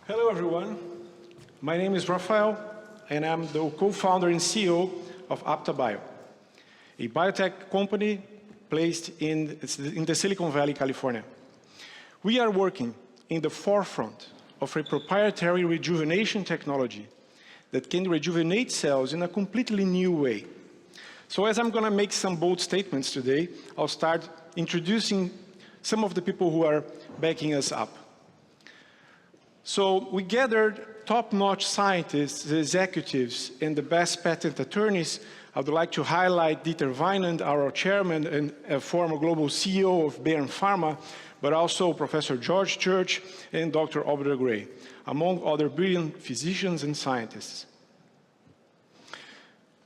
Hello, everyone. My name is Rafael, and I'm the co-founder and CEO of Aptah Bio, a biotech company placed in the Silicon Valley, California. We are working in the forefront of a proprietary rejuvenation technology that can rejuvenate cells in a completely new way. So as I'm going to make some bold statements today, I'll start introducing some of the people who are backing us up. So we gathered top-notch scientists, executives, and the best patent attorneys. I would like to highlight Dieter Weinand, our chairman and a former global CEO of Bayer Pharma, but also Professor George Church and Dr. Albert Gray, among other brilliant physicians and scientists.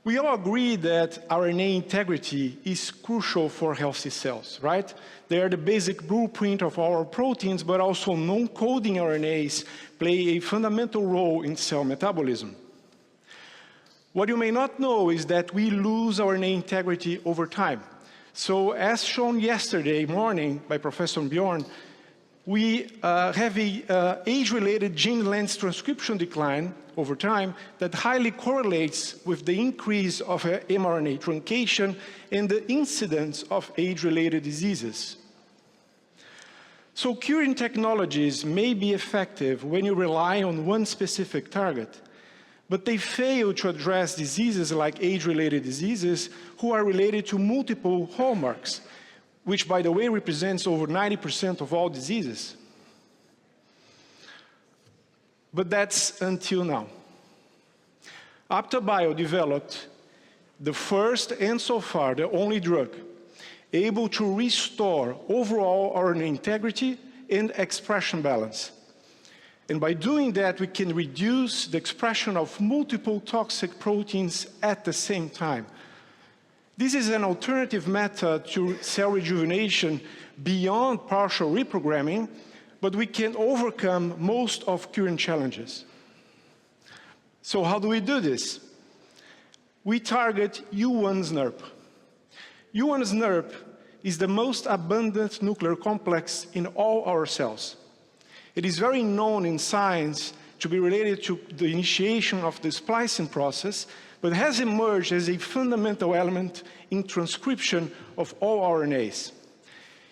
We all agree that RNA integrity is crucial for healthy cells, right? They are the basic blueprint of our proteins, but also non-coding RNAs play a fundamental role in cell metabolism. What you may not know is that we lose RNA integrity over time. So as shown yesterday morning by Professor Bjorn, we have an age-related gene length transcription decline over time that highly correlates with the increase of mRNA truncation and the incidence of age-related diseases. So curing technologies may be effective when you rely on one specific target, but they fail to address diseases like age-related diseases who are related to multiple hallmarks, which, by the way, represents over 90% of all diseases. But that's until now. Aptah Bio developed the first and so far the only drug able to restore overall RNA integrity and expression balance. And by doing that, we can reduce the expression of multiple toxic proteins at the same time. This is an alternative method to cell rejuvenation beyond partial reprogramming, but we can overcome most of current challenges. So how do we do this? We target U1 SNRP. U1 SNRP is the most abundant nuclear complex in all our cells. It is very known in science to be related to the initiation of the splicing process, but has emerged as a fundamental element in transcription of all RNAs.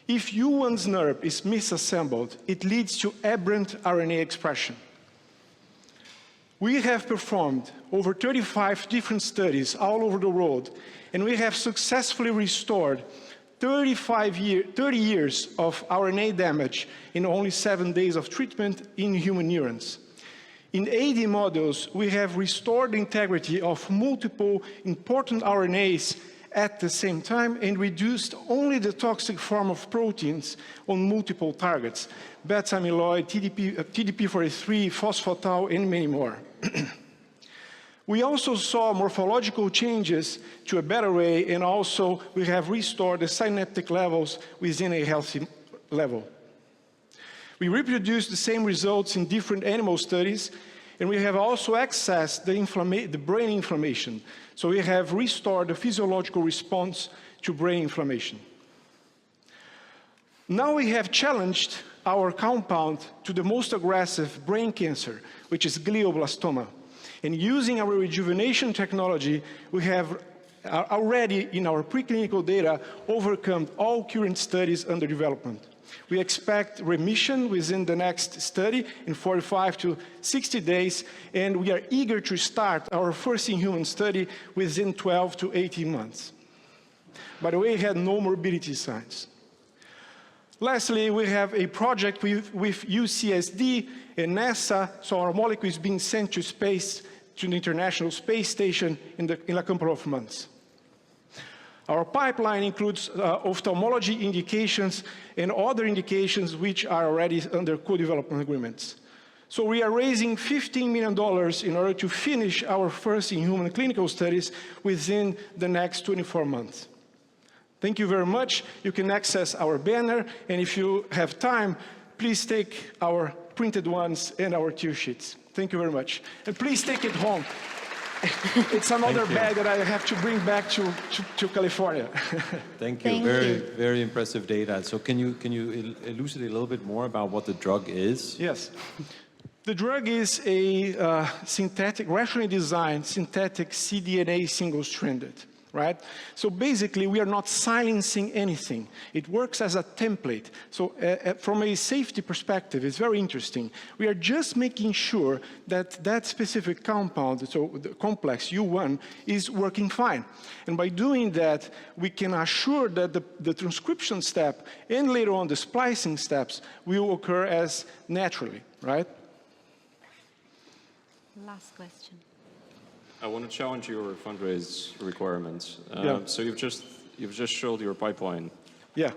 If U1 SNRP is misassembled, it leads to aberrant RNA expression. We have performed over 35 different studies all over the world, and we have successfully restored 30 years of RNA damage in only 7 days of treatment in human neurons. In AD models, we have restored the integrity of multiple important RNAs at the same time and reduced only the toxic form of proteins on multiple targets, beta amyloid, TDP43, phospho-tau, and many more. We also saw morphological changes to a better way, and also we have restored the synaptic levels within a healthy level. We reproduced the same results in different animal studies, and we have also accessed the brain inflammation. So we have restored the physiological response to brain inflammation. Now we have challenged our compound to the most aggressive brain cancer, which is glioblastoma. And using our rejuvenation technology, we have already, in our preclinical data, overcome all current studies under development. We expect remission within the next study in 45 to 60 days, and we are eager to start our first in-human study within 12 to 18 months. By the way, it had no morbidity signs. Lastly, we have a project with UCSD and NASA, so our molecule is being sent to space, to the International Space Station in a couple of months. Our pipeline includes ophthalmology indications and other indications which are already under co-development agreements. So we are raising $15 million in order to finish our first in-human clinical studies within the next 24 months. Thank you very much. You can access our banner, and if you have time, please take our printed ones and our tear sheets. Thank you very much. And please take it home. It's another bag that I have to bring back to California. Thank you. Very impressive data. So can you elucidate a little bit more about what the drug is? Yes. The drug is a synthetic, rationally designed synthetic cDNA single-stranded, right? So basically, we are not silencing anything. It works as a template. So from a safety perspective, it's very interesting. We are just making sure that that specific compound, so the complex U1, is working fine. And by doing that, we can assure that the transcription step and later on the splicing steps will occur as naturally, right? Last question. I want to challenge your fundraise requirements. Yeah. So you've just showed your pipeline. Yeah.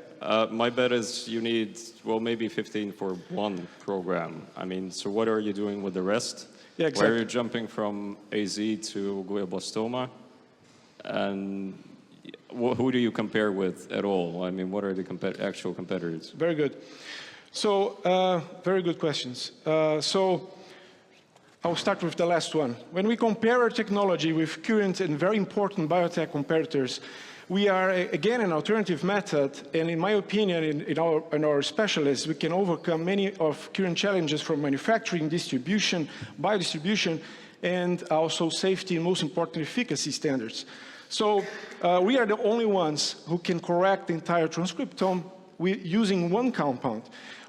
My bet is you need, well, maybe 15 for one program. I mean, so what are you doing with the rest? Yeah, exactly. Where are you jumping from AZ to glioblastoma? And who do you compare with at all? I mean, what are the actual competitors? Very good. So, very good questions. So, I'll start with the last one. When we compare our technology with current and very important biotech competitors, we are, again, an alternative method, and in my opinion, in our specialists, we can overcome many of current challenges from manufacturing, distribution, biodistribution, and also safety, and most importantly, efficacy standards. So we are the only ones who can correct the entire transcriptome using one compound.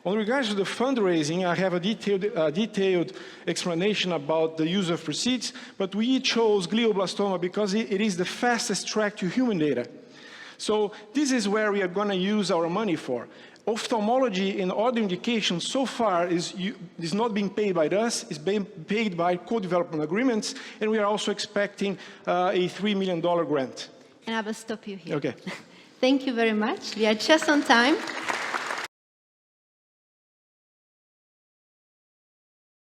On regards to the fundraising, I have a detailed explanation about the use of proceeds, but we chose glioblastoma because it is the fastest track to human data. So this is where we are going to use our money for. Ophthalmology and other indications so far is not being paid by us, it's being paid by co-development agreements, and we are also expecting a $3 million grant. And I will stop you here. Okay. Thank you very much. We are just on time.